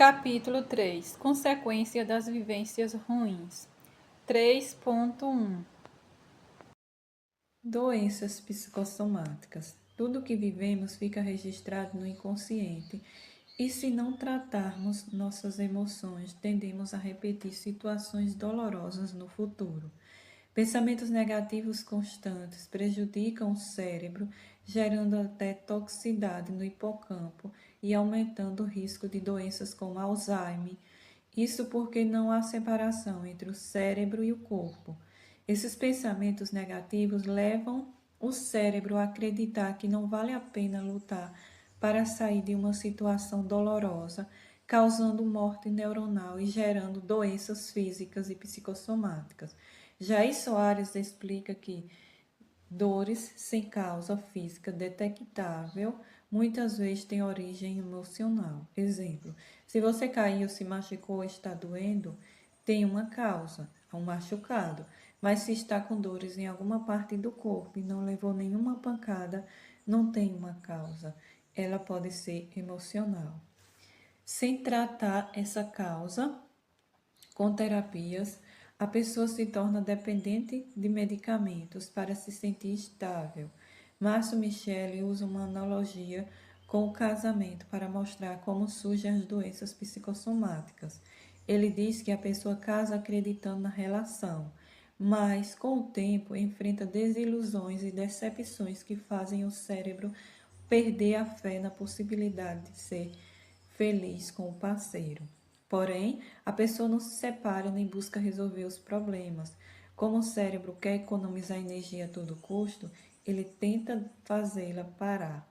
Capítulo 3. Consequência das vivências ruins. 3.1. Doenças psicossomáticas. Tudo que vivemos fica registrado no inconsciente e, se não tratarmos nossas emoções, tendemos a repetir situações dolorosas no futuro. Pensamentos negativos constantes prejudicam o cérebro, gerando até toxicidade no hipocampo e aumentando o risco de doenças como Alzheimer. Isso porque não há separação entre o cérebro e o corpo. Esses pensamentos negativos levam o cérebro a acreditar que não vale a pena lutar para sair de uma situação dolorosa, causando morte neuronal e gerando doenças físicas e psicossomáticas. Jair Soares explica que dores sem causa física detectável muitas vezes têm origem emocional. Exemplo: se você caiu, se machucou, está doendo, tem uma causa, um machucado. Mas se está com dores em alguma parte do corpo e não levou nenhuma pancada, não tem uma causa. Ela pode ser emocional. Sem tratar essa causa com terapias, a pessoa se torna dependente de medicamentos para se sentir estável. Márcio Michele usa uma analogia com o casamento para mostrar como surgem as doenças psicossomáticas. Ele diz que a pessoa casa acreditando na relação, mas com o tempo enfrenta desilusões e decepções que fazem o cérebro perder a fé na possibilidade de ser feliz com o parceiro. Porém, a pessoa não se separa nem busca resolver os problemas. Como o cérebro quer economizar energia a todo custo, ele tenta fazê-la parar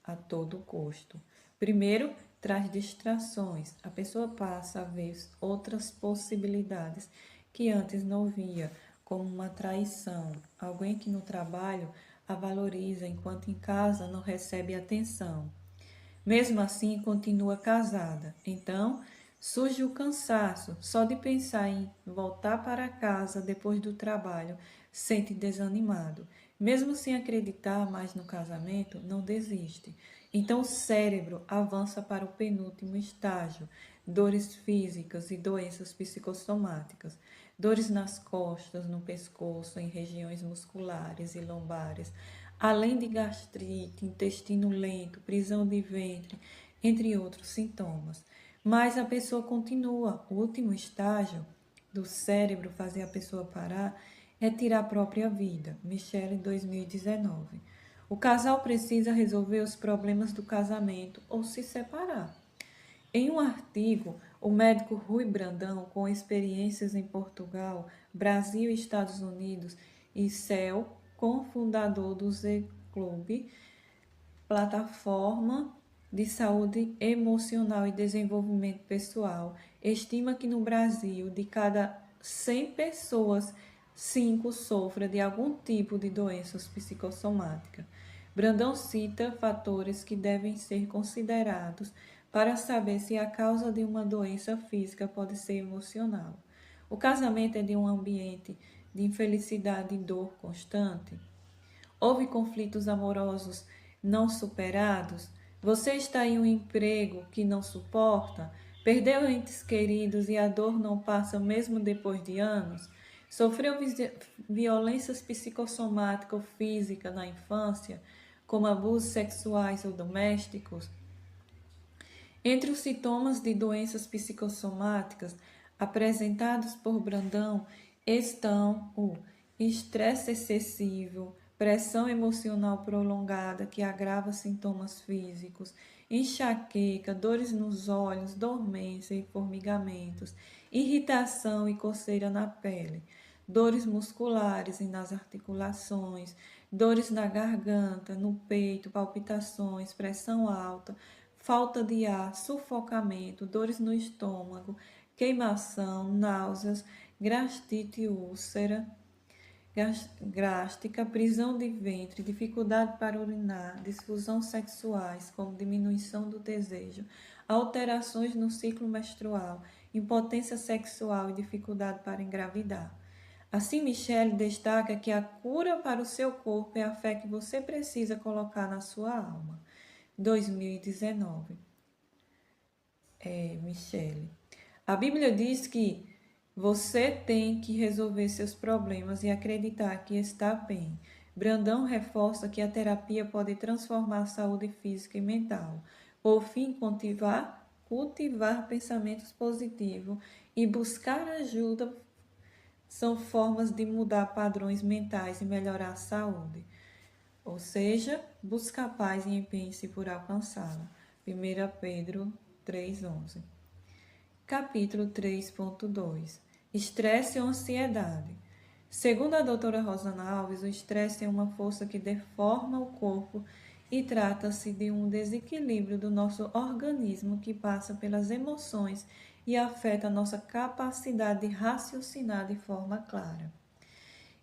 a todo custo. Primeiro, traz distrações. A pessoa passa a ver outras possibilidades que antes não via, como uma traição, alguém que no trabalho a valoriza enquanto em casa não recebe atenção. Mesmo assim, continua casada. Então, surge o cansaço. Só de pensar em voltar para casa depois do trabalho, sente desanimado. Mesmo sem acreditar mais no casamento, não desiste. Então, o cérebro avança para o penúltimo estágio: dores físicas e doenças psicossomáticas. Dores nas costas, no pescoço, em regiões musculares e lombares, além de gastrite, intestino lento, prisão de ventre, entre outros sintomas. Mas a pessoa continua. O último estágio do cérebro fazer a pessoa parar é tirar a própria vida. Michele, 2019. O casal precisa resolver os problemas do casamento ou se separar. Em um artigo, o médico Rui Brandão, com experiências em Portugal, Brasil e Estados Unidos, e CEL, cofundador do Z-Club, plataforma de saúde emocional e desenvolvimento pessoal, estima que no Brasil, de cada 100 pessoas, 5 sofrem de algum tipo de doenças psicossomáticas. Brandão cita fatores que devem ser considerados para saber se a causa de uma doença física pode ser emocional. O casamento é de um ambiente de infelicidade e dor constante. Houve conflitos amorosos não superados? Você está em um emprego que não suporta? Perdeu entes queridos e a dor não passa mesmo depois de anos? Sofreu violências psicossomáticas ou físicas na infância, como abusos sexuais ou domésticos? Entre os sintomas de doenças psicossomáticas apresentados por Brandão estão o estresse excessivo, pressão emocional prolongada que agrava sintomas físicos, enxaqueca, dores nos olhos, dormência e formigamentos, irritação e coceira na pele, dores musculares e nas articulações, dores na garganta, no peito, palpitações, pressão alta, falta de ar, sufocamento, dores no estômago, queimação, náuseas, gastrite úlcera, gástrica, prisão de ventre, dificuldade para urinar, disfunções sexuais, como diminuição do desejo, alterações no ciclo menstrual, impotência sexual e dificuldade para engravidar. Assim, Michele destaca que a cura para o seu corpo é a fé que você precisa colocar na sua alma. 2019. Michele. A Bíblia diz que você tem que resolver seus problemas e acreditar que está bem. Brandão reforça que a terapia pode transformar a saúde física e mental. Por fim, cultivar pensamentos positivos e buscar ajuda são formas de mudar padrões mentais e melhorar a saúde. Ou seja, busca a paz e empenhe-se por alcançá-la. 1 Pedro 3,11. Capítulo 3.2. Estresse ou ansiedade. Segundo a doutora Rosana Alves, o estresse é uma força que deforma o corpo e trata-se de um desequilíbrio do nosso organismo que passa pelas emoções e afeta a nossa capacidade de raciocinar de forma clara.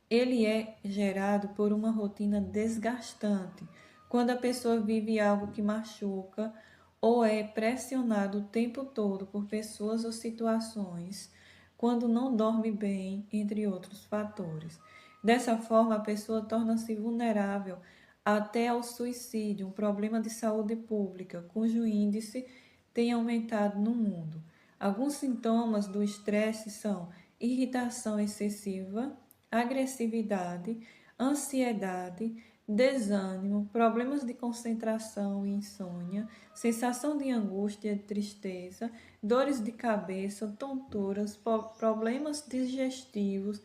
Ele é gerado por uma rotina desgastante, quando a pessoa vive algo que machuca ou é pressionado o tempo todo por pessoas ou situações, quando não dorme bem, entre outros fatores. Dessa forma, a pessoa torna-se vulnerável até ao suicídio, um problema de saúde pública, cujo índice tem aumentado no mundo. Alguns sintomas do estresse são irritação excessiva, agressividade, ansiedade, desânimo, problemas de concentração e insônia, sensação de angústia e tristeza, dores de cabeça, tonturas, problemas digestivos,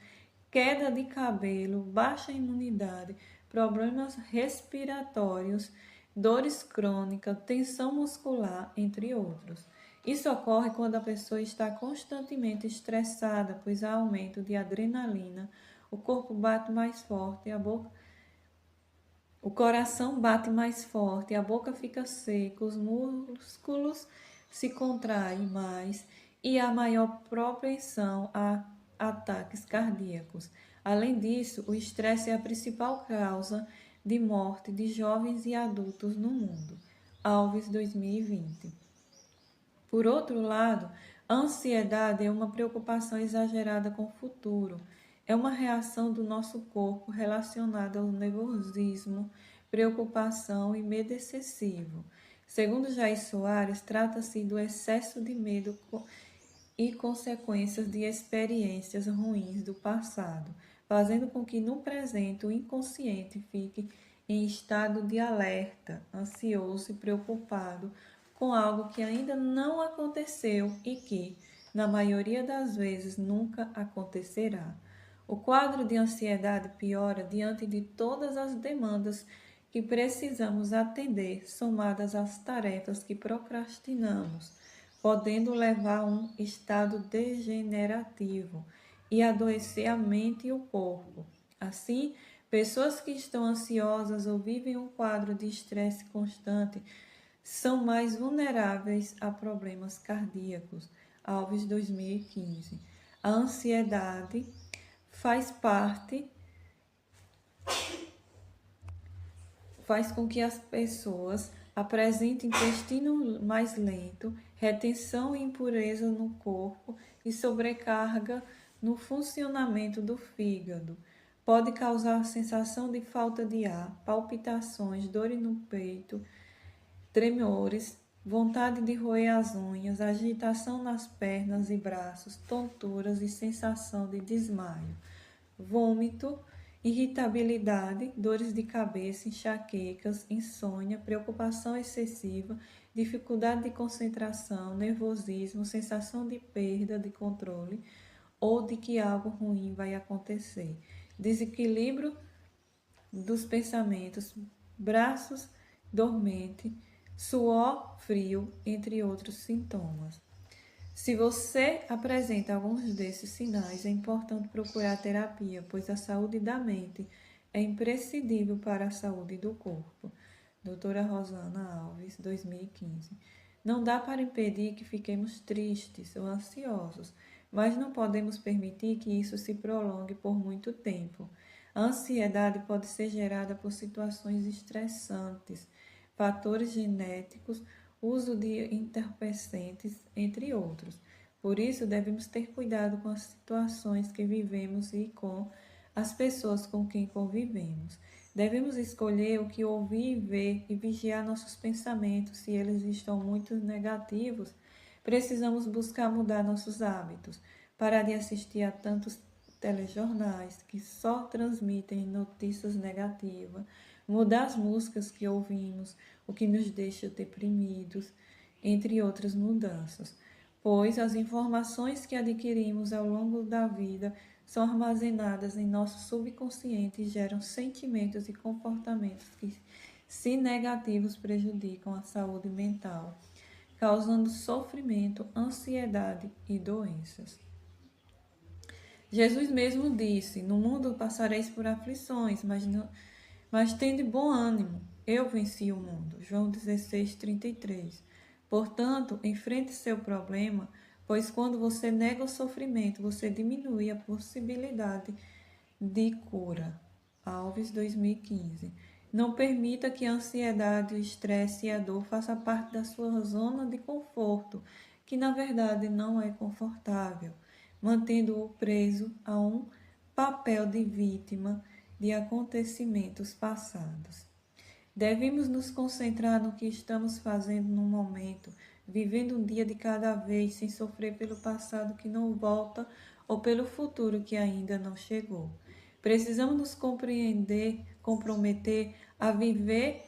queda de cabelo, baixa imunidade, problemas respiratórios, dores crônicas, tensão muscular, entre outros. Isso ocorre quando a pessoa está constantemente estressada, pois há aumento de adrenalina, o corpo bate mais forte, o coração bate mais forte, a boca fica seca, os músculos se contraem mais e há maior propensão a ataques cardíacos. Além disso, o estresse é a principal causa de morte de jovens e adultos no mundo. Alves 2020. Por outro lado, a ansiedade é uma preocupação exagerada com o futuro. É uma reação do nosso corpo relacionada ao nervosismo, preocupação e medo excessivo. Segundo Jair Soares, trata-se do excesso de medo e consequências de experiências ruins do passado, fazendo com que no presente o inconsciente fique em estado de alerta, ansioso e preocupado com algo que ainda não aconteceu e que, na maioria das vezes, nunca acontecerá. O quadro de ansiedade piora diante de todas as demandas que precisamos atender, somadas às tarefas que procrastinamos, podendo levar a um estado degenerativo e adoecer a mente e o corpo. Assim, pessoas que estão ansiosas ou vivem um quadro de estresse constante são mais vulneráveis a problemas cardíacos. Alves 2015. A ansiedade faz com que as pessoas apresentem intestino mais lento, retenção e impureza no corpo e sobrecarga no funcionamento do fígado. Pode causar sensação de falta de ar, palpitações, dores no peito, tremores, vontade de roer as unhas, agitação nas pernas e braços, tonturas e sensação de desmaio, vômito, irritabilidade, dores de cabeça, enxaquecas, insônia, preocupação excessiva, dificuldade de concentração, nervosismo, sensação de perda de controle ou de que algo ruim vai acontecer, desequilíbrio dos pensamentos, braços dormente, suor frio, entre outros sintomas. Se você apresenta alguns desses sinais, é importante procurar terapia, pois a saúde da mente é imprescindível para a saúde do corpo. Doutora Rosana Alves, 2015. Não dá para impedir que fiquemos tristes ou ansiosos, mas não podemos permitir que isso se prolongue por muito tempo. A ansiedade pode ser gerada por situações estressantes, fatores genéticos, uso de entorpecentes, entre outros. Por isso, devemos ter cuidado com as situações que vivemos e com as pessoas com quem convivemos. Devemos escolher o que ouvir e ver e vigiar nossos pensamentos. Se eles estão muito negativos, precisamos buscar mudar nossos hábitos, parar de assistir a tantos telejornais que só transmitem notícias negativas, mudar as músicas que ouvimos, o que nos deixa deprimidos, entre outras mudanças, pois as informações que adquirimos ao longo da vida são armazenadas em nosso subconsciente e geram sentimentos e comportamentos que, se negativos, prejudicam a saúde mental, causando sofrimento, ansiedade e doenças. Jesus mesmo disse: No mundo passareis por aflições, mas tende bom ânimo. Eu venci o mundo. João 16:33. Portanto, enfrente seu problema, pois quando você nega o sofrimento, você diminui a possibilidade de cura. Alves 2015. Não permita que a ansiedade, o estresse e a dor façam parte da sua zona de conforto, que na verdade não é confortável, mantendo-o preso a um papel de vítima de acontecimentos passados. Devemos nos concentrar no que estamos fazendo no momento, vivendo um dia de cada vez, sem sofrer pelo passado que não volta ou pelo futuro que ainda não chegou. Precisamos nos comprometer a viver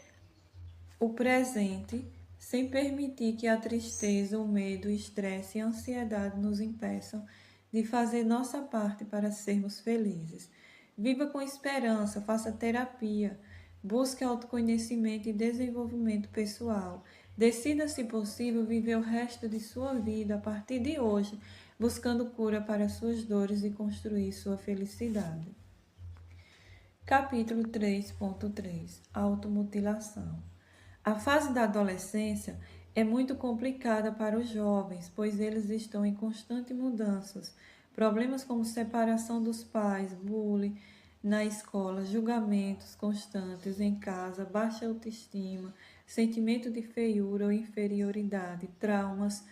o presente sem permitir que a tristeza, o medo, o estresse e a ansiedade nos impeçam de fazer nossa parte para sermos felizes. Viva com esperança, faça terapia, busque autoconhecimento e desenvolvimento pessoal. Decida, se possível, viver o resto de sua vida a partir de hoje, buscando cura para suas dores e construir sua felicidade. Capítulo 3.3 Automutilação. A fase da adolescência é muito complicada para os jovens, pois eles estão em constantes mudanças. Problemas como separação dos pais, bullying na escola, julgamentos constantes em casa, baixa autoestima, sentimento de feiura ou inferioridade, traumas,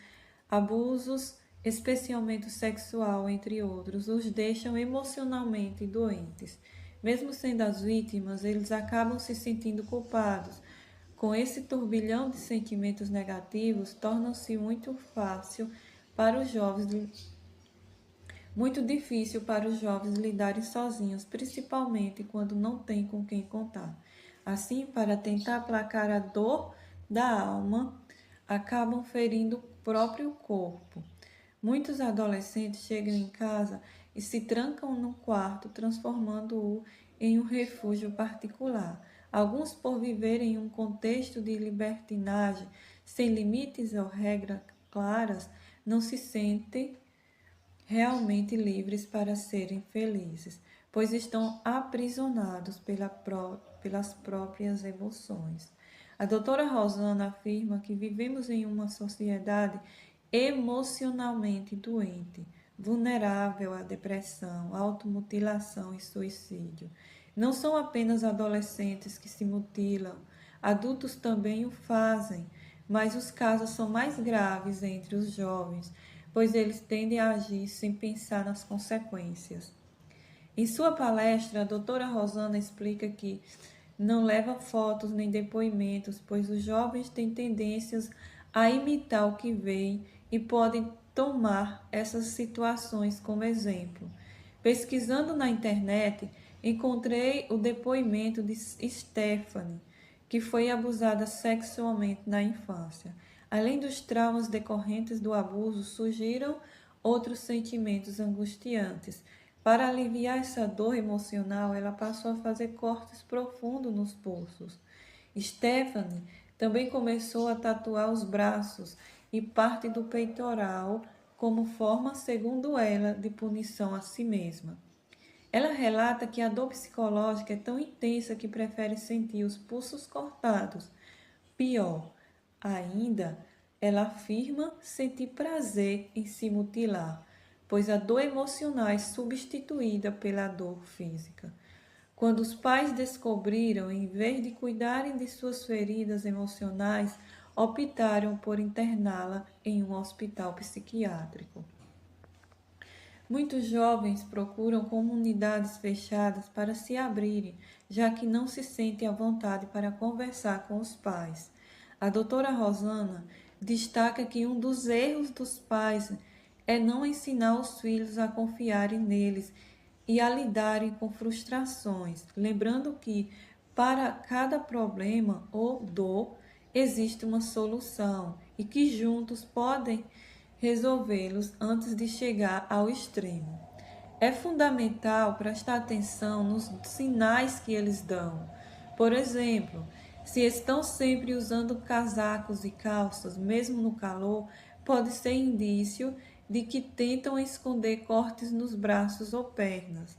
abusos, especialmente sexual, entre outros, os deixam emocionalmente doentes. Mesmo sendo as vítimas, eles acabam se sentindo culpados. Com esse turbilhão de sentimentos negativos, torna-se muito difícil para os jovens lidarem sozinhos, principalmente quando não têm com quem contar. Assim, para tentar aplacar a dor da alma, acabam ferindo o próprio corpo. Muitos adolescentes chegam em casa e se trancam no quarto, transformando-o em um refúgio particular. Alguns, por viverem em um contexto de libertinagem, sem limites ou regras claras, não se sentem realmente livres para serem felizes, pois estão aprisionados pelas próprias emoções. A doutora Rosana afirma que vivemos em uma sociedade emocionalmente doente, vulnerável à depressão, automutilação e suicídio. Não são apenas adolescentes que se mutilam, adultos também o fazem, mas os casos são mais graves entre os jovens, pois eles tendem a agir sem pensar nas consequências. Em sua palestra, a doutora Rosana explica que não leva fotos nem depoimentos, pois os jovens têm tendências a imitar o que veem e podem tomar essas situações como exemplo. Pesquisando na internet, encontrei o depoimento de Stephanie, que foi abusada sexualmente na infância. Além dos traumas decorrentes do abuso, surgiram outros sentimentos angustiantes. Para aliviar essa dor emocional, ela passou a fazer cortes profundos nos pulsos. Stephanie também começou a tatuar os braços e parte do peitoral como forma, segundo ela, de punição a si mesma. Ela relata que a dor psicológica é tão intensa que prefere sentir os pulsos cortados. Pior ainda, ela afirma sentir prazer em se mutilar, pois a dor emocional é substituída pela dor física. Quando os pais descobriram, em vez de cuidarem de suas feridas emocionais, optaram por interná-la em um hospital psiquiátrico. Muitos jovens procuram comunidades fechadas para se abrirem, já que não se sentem à vontade para conversar com os pais. A doutora Rosana destaca que um dos erros dos pais é não ensinar os filhos a confiarem neles e a lidarem com frustrações, lembrando que para cada problema ou dor existe uma solução e que juntos podem resolvê-los antes de chegar ao extremo. É fundamental prestar atenção nos sinais que eles dão. Por exemplo, se estão sempre usando casacos e calças, mesmo no calor, pode ser indício de que tentam esconder cortes nos braços ou pernas.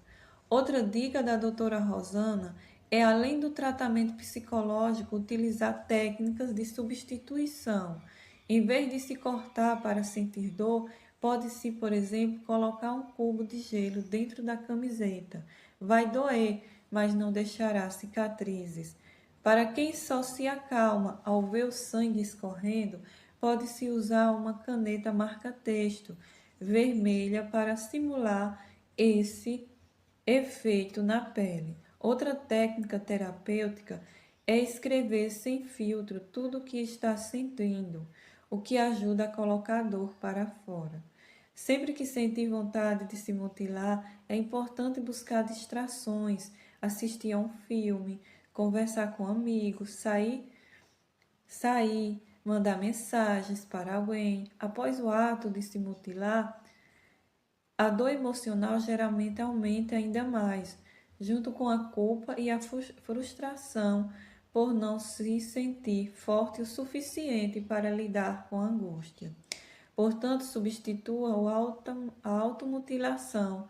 Outra dica da doutora Rosana é, além do tratamento psicológico, utilizar técnicas de substituição. Em vez de se cortar para sentir dor, pode-se, por exemplo, colocar um cubo de gelo dentro da camiseta. Vai doer, mas não deixará cicatrizes. Para quem só se acalma ao ver o sangue escorrendo, pode-se usar uma caneta marca-texto vermelha para simular esse efeito na pele. Outra técnica terapêutica é escrever sem filtro tudo o que está sentindo, o que ajuda a colocar a dor para fora. Sempre que sentir vontade de se mutilar, é importante buscar distrações, assistir a um filme, conversar com amigos, sair, mandar mensagens para alguém. Após o ato de se mutilar, a dor emocional geralmente aumenta ainda mais, junto com a culpa e a frustração por não se sentir forte o suficiente para lidar com a angústia. Portanto, substitua a automutilação,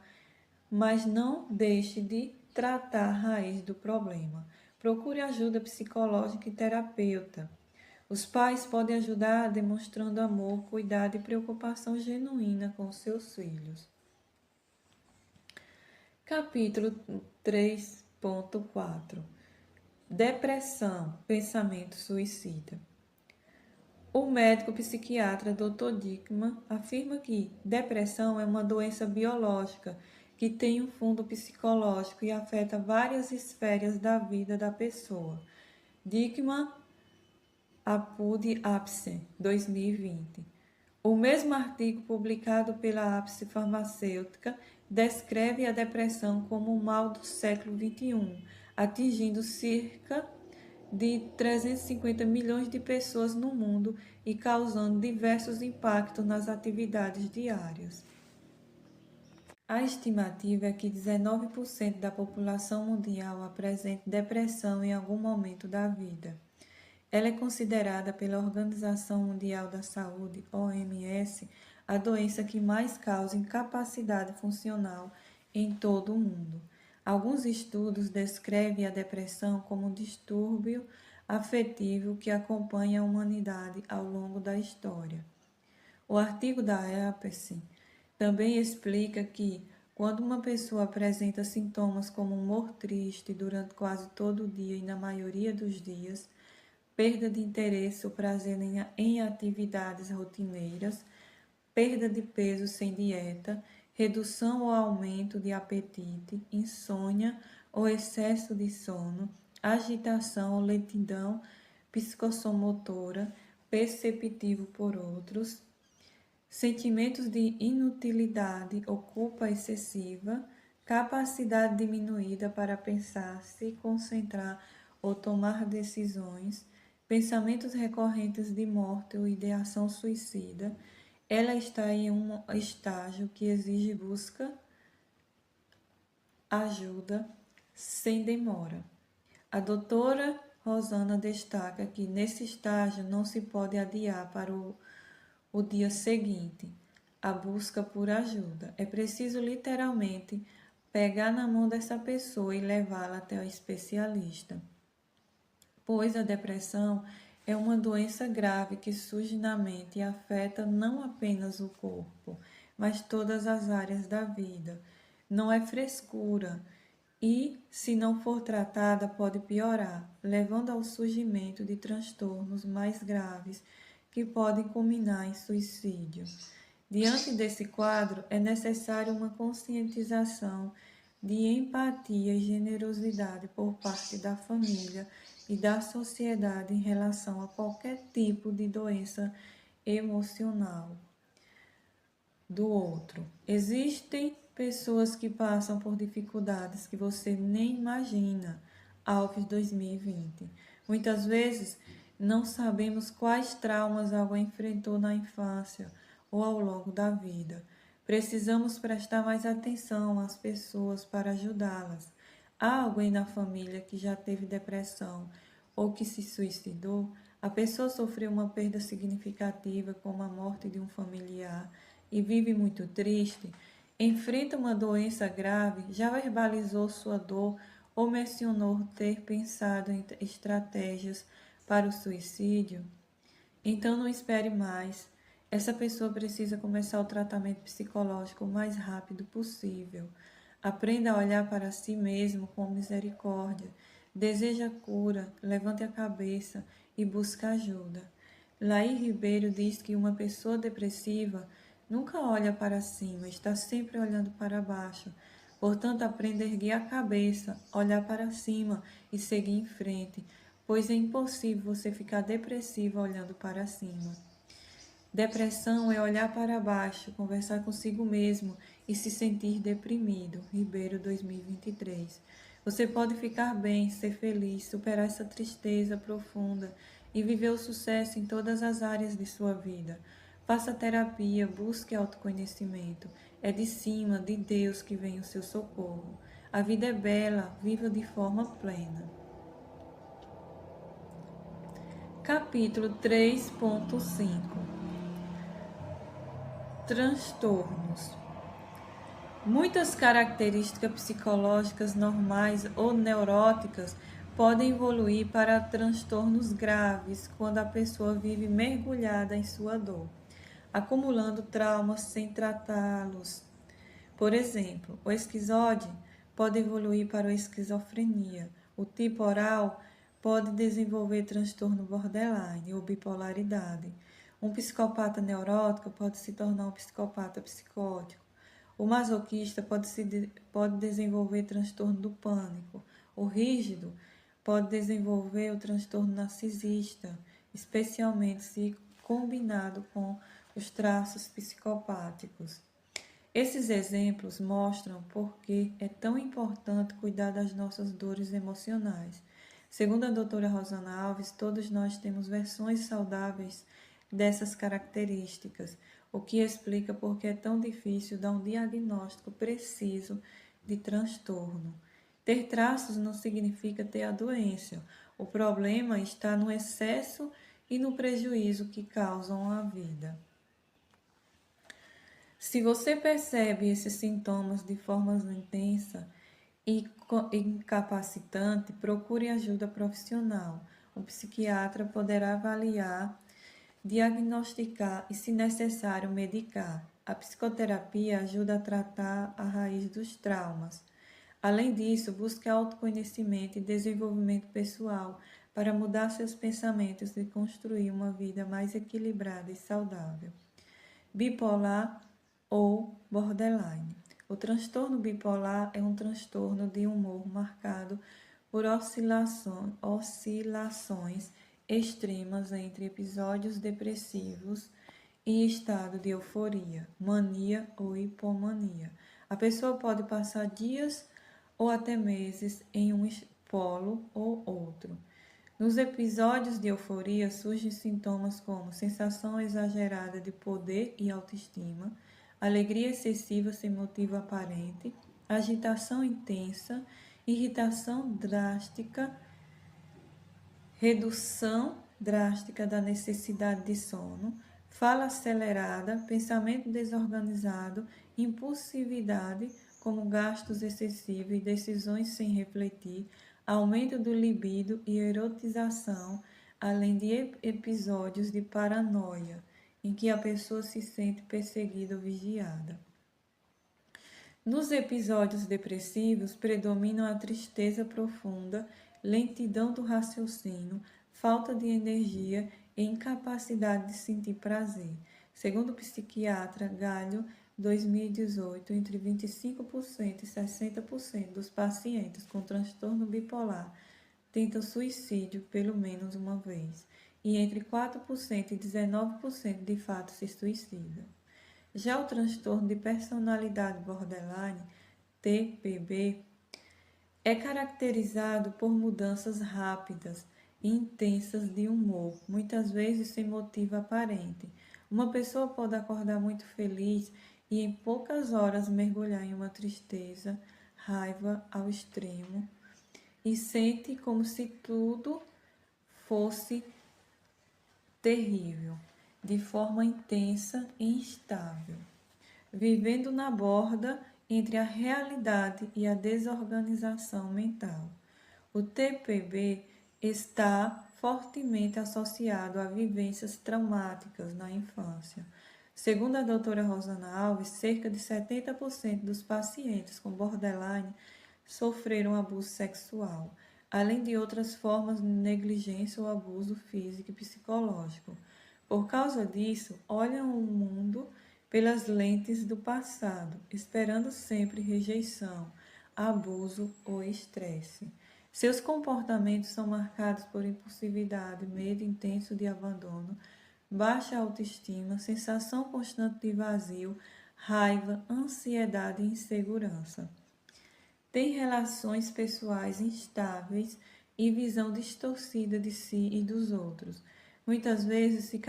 mas não deixe de tratar a raiz do problema. Procure ajuda psicológica e terapeuta. Os pais podem ajudar demonstrando amor, cuidado e preocupação genuína com seus filhos. Capítulo 3.4 Depressão, pensamento suicida. O médico psiquiatra Dr. Dickman afirma que depressão é uma doença biológica que tem um fundo psicológico e afeta várias esferas da vida da pessoa. Dickman, Apud Apse, 2020. O mesmo artigo publicado pela Apse Farmacêutica descreve a depressão como o mal do século XXI, atingindo cerca de 350 milhões de pessoas no mundo e causando diversos impactos nas atividades diárias. A estimativa é que 19% da população mundial apresente depressão em algum momento da vida. Ela é considerada pela Organização Mundial da Saúde, OMS, a doença que mais causa incapacidade funcional em todo o mundo. Alguns estudos descrevem a depressão como um distúrbio afetivo que acompanha a humanidade ao longo da história. O artigo da APES também explica que, quando uma pessoa apresenta sintomas como humor triste durante quase todo o dia e na maioria dos dias, perda de interesse ou prazer em atividades rotineiras, perda de peso sem dieta, redução ou aumento de apetite, insônia ou excesso de sono, agitação ou lentidão psicossomotora, perceptivo por outros, sentimentos de inutilidade ou culpa excessiva, capacidade diminuída para pensar, se concentrar ou tomar decisões, pensamentos recorrentes de morte ou ideação suicida. Ela está em um estágio que exige busca ajuda sem demora. A doutora Rosana destaca que nesse estágio não se pode adiar para o dia seguinte a busca por ajuda. É preciso literalmente pegar na mão dessa pessoa e levá-la até o especialista, pois a depressão é uma doença grave que surge na mente e afeta não apenas o corpo, mas todas as áreas da vida. Não é frescura e, se não for tratada, pode piorar, levando ao surgimento de transtornos mais graves que podem culminar em suicídio. Diante desse quadro, é necessário uma conscientização de empatia e generosidade por parte da família e da sociedade em relação a qualquer tipo de doença emocional do outro. Existem pessoas que passam por dificuldades que você nem imagina. Alves 2020. Muitas vezes não sabemos quais traumas alguém enfrentou na infância ou ao longo da vida. Precisamos prestar mais atenção às pessoas para ajudá-las. Há alguém na família que já teve depressão ou que se suicidou? A pessoa sofreu uma perda significativa, como a morte de um familiar, e vive muito triste? Enfrenta uma doença grave? Já verbalizou sua dor ou mencionou ter pensado em estratégias para o suicídio? Então não espere mais. Essa pessoa precisa começar o tratamento psicológico o mais rápido possível. Aprenda a olhar para si mesmo com misericórdia. Deseja cura, levante a cabeça e busque ajuda. Laí Ribeiro diz que uma pessoa depressiva nunca olha para cima, está sempre olhando para baixo. Portanto, aprenda a erguer a cabeça, olhar para cima e seguir em frente, pois é impossível você ficar depressivo olhando para cima. Depressão é olhar para baixo, conversar consigo mesmo e se sentir deprimido. Ribeiro 2023. Você pode ficar bem, ser feliz, superar essa tristeza profunda e viver o sucesso em todas as áreas de sua vida. Faça terapia, busque autoconhecimento. É de cima, de Deus, que vem o seu socorro. A vida é bela, viva de forma plena. Capítulo 3.5. Transtornos. Muitas características psicológicas normais ou neuróticas podem evoluir para transtornos graves quando a pessoa vive mergulhada em sua dor, acumulando traumas sem tratá-los. Por exemplo, o esquizode pode evoluir para a esquizofrenia. O tipo oral pode desenvolver transtorno borderline ou bipolaridade. Um psicopata neurótico pode se tornar um psicopata psicótico. O masoquista pode desenvolver transtorno do pânico. O rígido pode desenvolver o transtorno narcisista, especialmente se combinado com os traços psicopáticos. Esses exemplos mostram por que é tão importante cuidar das nossas dores emocionais. Segundo a doutora Rosana Alves, todos nós temos versões saudáveis dessas características, o que explica por que é tão difícil dar um diagnóstico preciso de transtorno. Ter traços não significa ter a doença. O problema está no excesso e no prejuízo que causam à vida. Se você percebe esses sintomas de forma intensa e incapacitante, procure ajuda profissional. Um psiquiatra poderá avaliar, diagnosticar e, se necessário, medicar. A psicoterapia ajuda a tratar a raiz dos traumas. Além disso, busque autoconhecimento e desenvolvimento pessoal para mudar seus pensamentos e construir uma vida mais equilibrada e saudável. Bipolar ou borderline. O transtorno bipolar é um transtorno de humor marcado por oscilações extremas entre episódios depressivos e estado de euforia, mania ou hipomania. A pessoa pode passar dias ou até meses em um polo ou outro. Nos episódios de euforia surgem sintomas como sensação exagerada de poder e autoestima, alegria excessiva sem motivo aparente, agitação intensa, irritação drástica, redução drástica da necessidade de sono, fala acelerada, pensamento desorganizado, impulsividade, como gastos excessivos e decisões sem refletir, aumento do libido e erotização, além de episódios de paranoia, em que a pessoa se sente perseguida ou vigiada. Nos episódios depressivos, predominam a tristeza profunda, lentidão do raciocínio, falta de energia e incapacidade de sentir prazer. Segundo o psiquiatra Galho, 2018, entre 25% e 60% dos pacientes com transtorno bipolar tentam suicídio pelo menos uma vez. e entre 4% e 19% de fato se suicidam. Já o transtorno de personalidade borderline, TPB, é caracterizado por mudanças rápidas e intensas de humor, muitas vezes sem motivo aparente. Uma pessoa pode acordar muito feliz e em poucas horas mergulhar em uma tristeza, raiva ao extremo e sente como se tudo fosse terrível, de forma intensa e instável, vivendo na borda entre a realidade e a desorganização mental. O TPB está fortemente associado a vivências traumáticas na infância. Segundo a doutora Rosana Alves, cerca de 70% dos pacientes com borderline sofreram abuso sexual, além de outras formas de negligência ou abuso físico e psicológico. Por causa disso, olham o mundo pelas lentes do passado, esperando sempre rejeição, abuso ou estresse. Seus comportamentos são marcados por impulsividade, medo intenso de abandono, baixa autoestima, sensação constante de vazio, raiva, ansiedade e insegurança. Tem relações pessoais instáveis e visão distorcida de si e dos outros, muitas vezes se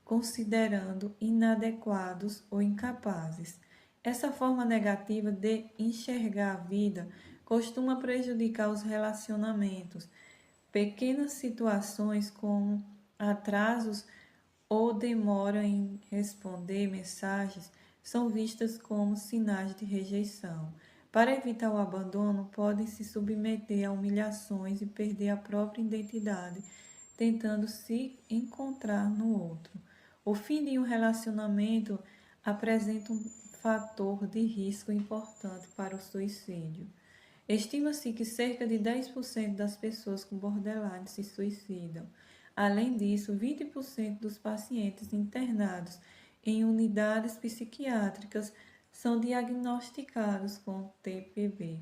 considerando inadequados ou incapazes. Essa forma negativa de enxergar a vida costuma prejudicar os relacionamentos. Pequenas situações como atrasos ou demora em responder mensagens são vistas como sinais de rejeição. Para evitar o abandono, podem se submeter a humilhações e perder a própria identidade, tentando se encontrar no outro. O fim de um relacionamento apresenta um fator de risco importante para o suicídio. Estima-se que cerca de 10% das pessoas com borderline se suicidam. Além disso, 20% dos pacientes internados em unidades psiquiátricas são diagnosticados com TPB,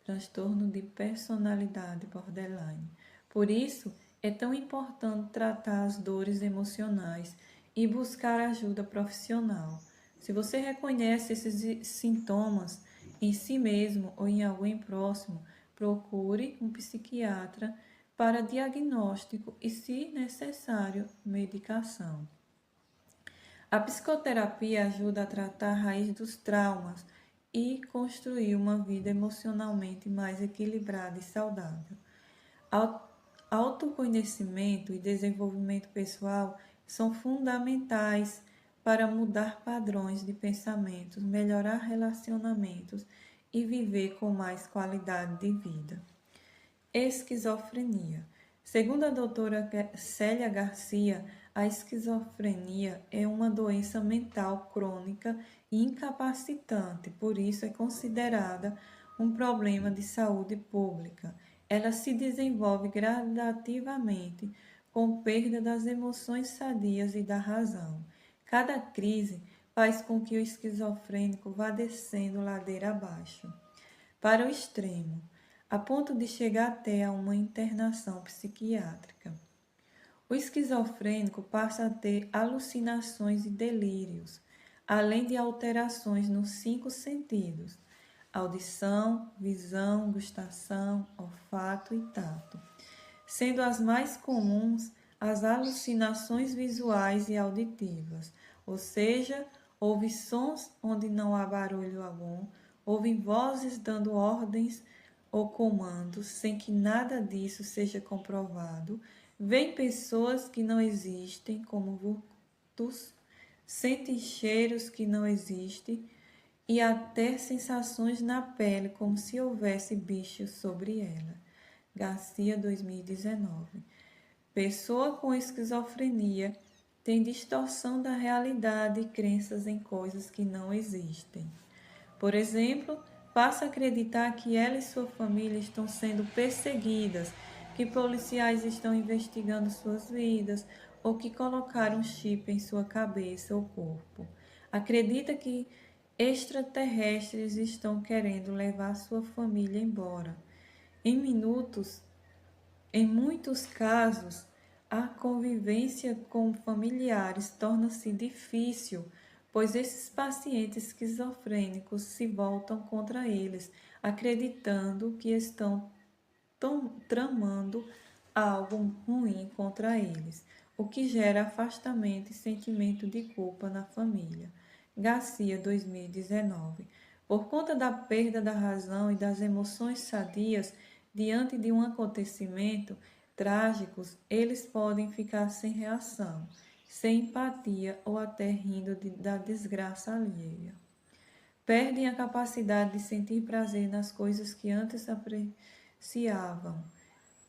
transtorno de personalidade borderline. Por isso, é tão importante tratar as dores emocionais e buscar ajuda profissional. Se você reconhece esses sintomas em si mesmo ou em alguém próximo, procure um psiquiatra para diagnóstico e, se necessário, medicação. A psicoterapia ajuda a tratar a raiz dos traumas e construir uma vida emocionalmente mais equilibrada e saudável. Autoconhecimento e desenvolvimento pessoal são fundamentais para mudar padrões de pensamentos, melhorar relacionamentos e viver com mais qualidade de vida. Esquizofrenia. Segundo a doutora Célia Garcia, a esquizofrenia é uma doença mental crônica e incapacitante, por isso é considerada um problema de saúde pública. Ela se desenvolve gradativamente, com perda das emoções sadias e da razão. Cada crise faz com que o esquizofrênico vá descendo ladeira abaixo, para o extremo, a ponto de chegar até a uma internação psiquiátrica. O esquizofrênico passa a ter alucinações e delírios, além de alterações nos 5 sentidos: audição, visão, gustação, olfato e tato, sendo as mais comuns as alucinações visuais e auditivas, ou seja, ouve sons onde não há barulho algum, ouve vozes dando ordens ou comandos sem que nada disso seja comprovado, vê pessoas que não existem como vultos, sente cheiros que não existem e até sensações na pele como se houvesse bichos sobre ela. Garcia, 2019. Pessoa com esquizofrenia tem distorção da realidade e crenças em coisas que não existem. Por exemplo, passa a acreditar que ela e sua família estão sendo perseguidas, que policiais estão investigando suas vidas ou que colocaram um chip em sua cabeça ou corpo. Acredita que extraterrestres estão querendo levar sua família embora. Em muitos casos, A convivência com familiares torna-se difícil, pois esses pacientes esquizofrênicos se voltam contra eles, acreditando que estão tramando algo ruim contra eles, o que gera afastamento e sentimento de culpa na família. Garcia, 2019. Por conta da perda da razão e das emoções sadias diante de um acontecimento trágico, eles podem ficar sem reação, sem empatia ou até rindo da desgraça alheia. Perdem a capacidade de sentir prazer nas coisas que antes apreciavam.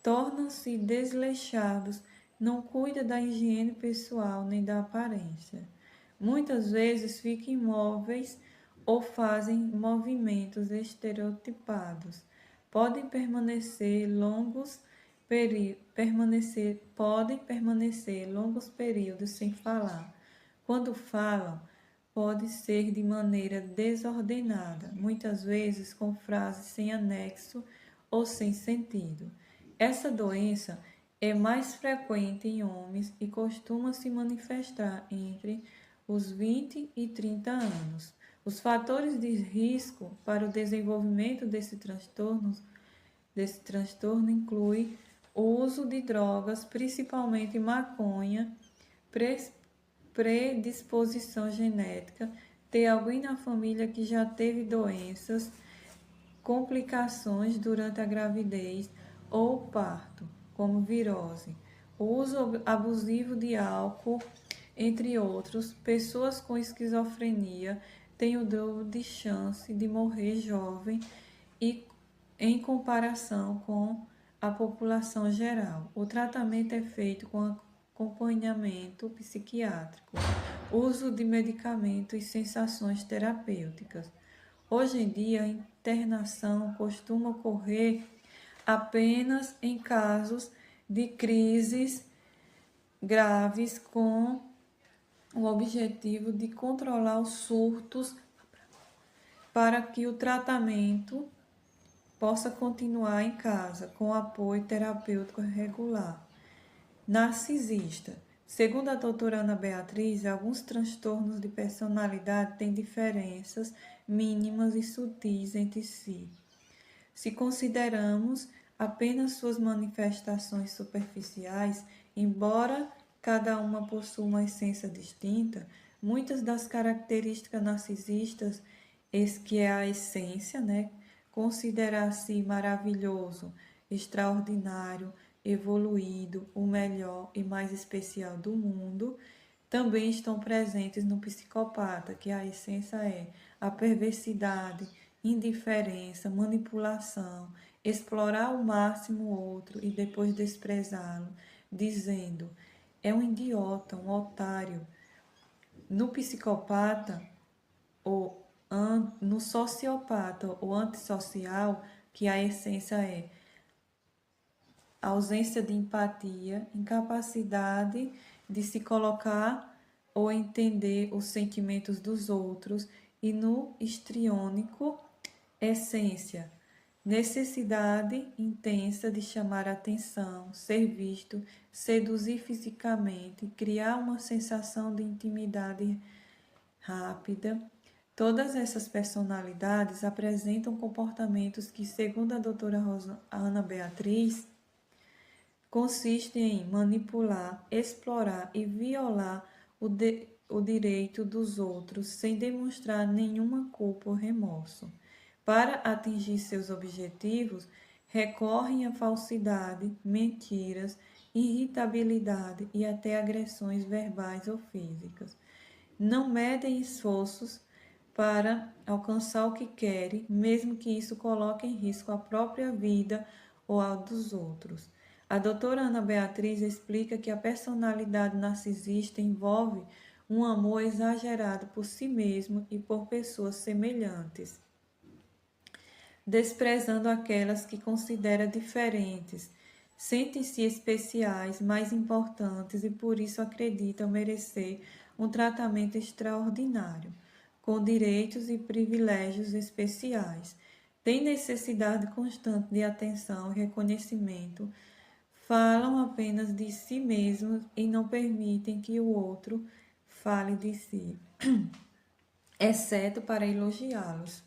Tornam-se desleixados, não cuidam da higiene pessoal nem da aparência. Muitas vezes ficam imóveis ou fazem movimentos estereotipados. Podem permanecer longos períodos sem falar. Quando falam, pode ser de maneira desordenada, muitas vezes com frases sem anexo ou sem sentido. Essa doença é mais frequente em homens e costuma se manifestar entre os 20 e 30 anos. Os fatores de risco para o desenvolvimento desse transtorno incluem o uso de drogas, principalmente maconha, predisposição genética, ter alguém na família que já teve doenças, complicações durante a gravidez ou parto, como virose, o uso abusivo de álcool, entre outros. Pessoas com esquizofrenia têm o dobro de chance de morrer jovem e em comparação com a população geral. O tratamento é feito com acompanhamento psiquiátrico, uso de medicamentos e sensações terapêuticas. Hoje em dia, a internação costuma ocorrer apenas em casos de crises graves com o objetivo de controlar os surtos para que o tratamento possa continuar em casa com apoio terapêutico regular. Narcisista. Segundo a doutora Ana Beatriz, alguns transtornos de personalidade têm diferenças mínimas e sutis entre si. Se consideramos apenas suas manifestações superficiais, embora cada uma possua uma essência distinta, muitas das características narcisistas, que é a essência, considerar-se maravilhoso, extraordinário, evoluído, o melhor e mais especial do mundo, também estão presentes no psicopata, que a essência é a perversidade, indiferença, manipulação, explorar ao máximo o outro e depois desprezá-lo, dizendo: é um idiota, um otário. No psicopata, no sociopata ou antissocial, que a essência é ausência de empatia, incapacidade de se colocar ou entender os sentimentos dos outros, e no histriônico, essência, necessidade intensa de chamar a atenção, ser visto, seduzir fisicamente, criar uma sensação de intimidade rápida. Todas essas personalidades apresentam comportamentos que, segundo a doutora Ana Beatriz, consistem em manipular, explorar e violar o direito dos outros sem demonstrar nenhuma culpa ou remorso. Para atingir seus objetivos, recorrem à falsidade, mentiras, irritabilidade e até agressões verbais ou físicas. Não medem esforços para alcançar o que querem, mesmo que isso coloque em risco a própria vida ou a dos outros. A doutora Ana Beatriz explica que a personalidade narcisista envolve um amor exagerado por si mesmo e por pessoas semelhantes, desprezando aquelas que considera diferentes, sentem-se especiais, mais importantes e por isso acreditam merecer um tratamento extraordinário, com direitos e privilégios especiais. Têm necessidade constante de atenção e reconhecimento, falam apenas de si mesmos e não permitem que o outro fale de si, exceto para elogiá-los.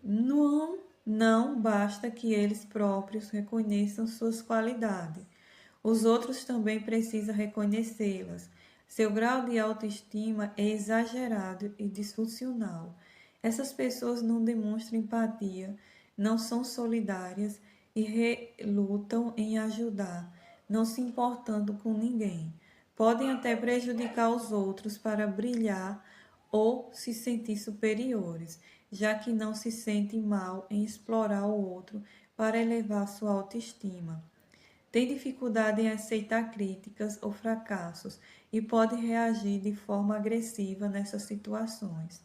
Não basta que eles próprios reconheçam suas qualidades. Os outros também precisam reconhecê-las. Seu grau de autoestima é exagerado e disfuncional. Essas pessoas não demonstram empatia, não são solidárias e relutam em ajudar, não se importando com ninguém. Podem até prejudicar os outros para brilhar ou se sentir superiores, já que não se sentem mal em explorar o outro para elevar sua autoestima. Tem dificuldade em aceitar críticas ou fracassos e pode reagir de forma agressiva nessas situações.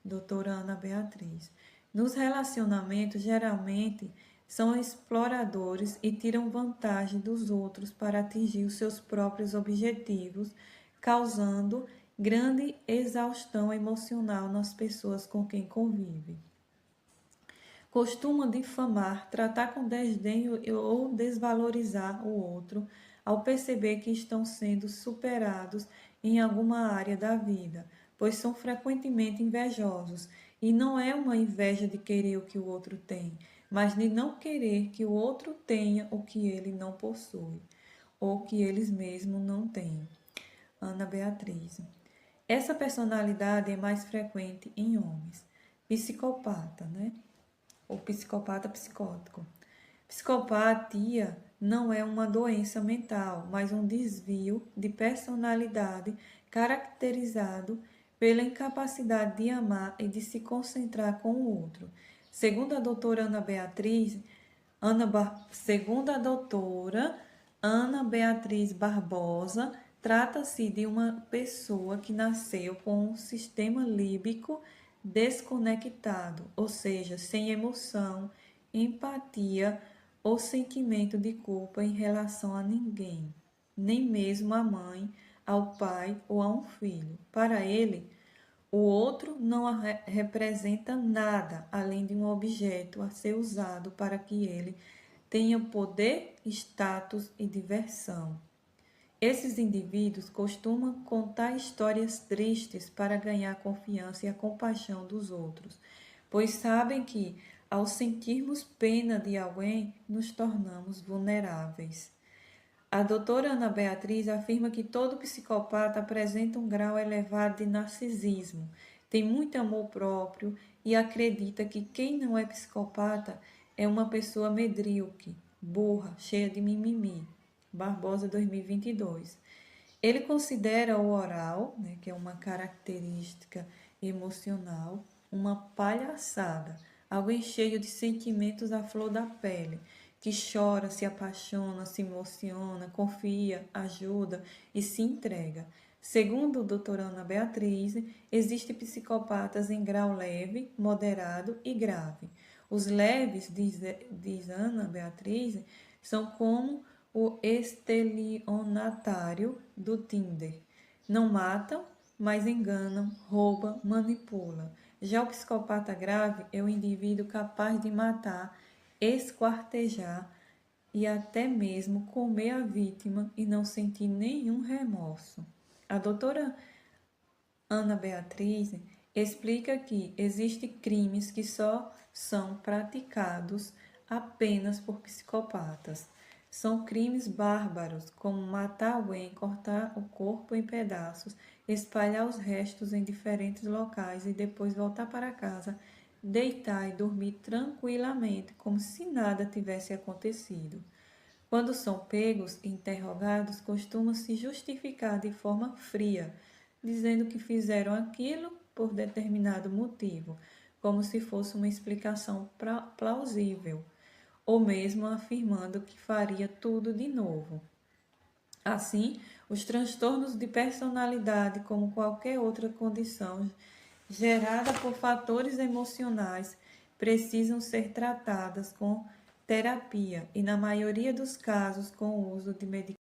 Doutora Ana Beatriz. Nos relacionamentos, geralmente, são exploradores e tiram vantagem dos outros para atingir os seus próprios objetivos, causando grande exaustão emocional nas pessoas com quem convive. Costumam difamar, tratar com desdém ou desvalorizar o outro ao perceber que estão sendo superados em alguma área da vida, pois são frequentemente invejosos, e não é uma inveja de querer o que o outro tem, mas de não querer que o outro tenha o que ele não possui, ou que eles mesmos não têm. Ana Beatriz. Essa personalidade é mais frequente em homens. Psicopata, né? Ou psicopata psicótico. Psicopatia não é uma doença mental, mas um desvio de personalidade caracterizado pela incapacidade de amar e de se concentrar com o outro. Segundo a doutora Ana Beatriz Barbosa, trata-se de uma pessoa que nasceu com um sistema líbico desconectado, ou seja, sem emoção, empatia ou sentimento de culpa em relação a ninguém, nem mesmo à mãe, ao pai ou a um filho. Para ele, o outro não representa nada além de um objeto a ser usado para que ele tenha poder, status e diversão. Esses indivíduos costumam contar histórias tristes para ganhar a confiança e a compaixão dos outros, pois sabem que, ao sentirmos pena de alguém, nos tornamos vulneráveis. A doutora Ana Beatriz afirma que todo psicopata apresenta um grau elevado de narcisismo, tem muito amor próprio e acredita que quem não é psicopata é uma pessoa medíocre, burra, cheia de mimimi. Barbosa 2022. Ele considera o oral, né, que é uma característica emocional, uma palhaçada, alguém cheio de sentimentos à flor da pele, que chora, se apaixona, se emociona, confia, ajuda e se entrega. Segundo a doutora Ana Beatriz, existem psicopatas em grau leve, moderado e grave. Os leves, diz Ana Beatriz, são como o estelionatário do Tinder. Não matam, mas enganam, roubam, manipulam. Já o psicopata grave é o indivíduo capaz de matar, esquartejar e até mesmo comer a vítima e não sentir nenhum remorso. A doutora Ana Beatriz explica que existem crimes que só são praticados apenas por psicopatas. São crimes bárbaros, como matar alguém, cortar o corpo em pedaços, espalhar os restos em diferentes locais e depois voltar para casa, deitar e dormir tranquilamente, como se nada tivesse acontecido. Quando são pegos e interrogados, costumam se justificar de forma fria, dizendo que fizeram aquilo por determinado motivo, como se fosse uma explicação plausível, ou mesmo afirmando que faria tudo de novo. Assim, os transtornos de personalidade, como qualquer outra condição gerada por fatores emocionais, precisam ser tratadas com terapia e, na maioria dos casos, com o uso de medicamentos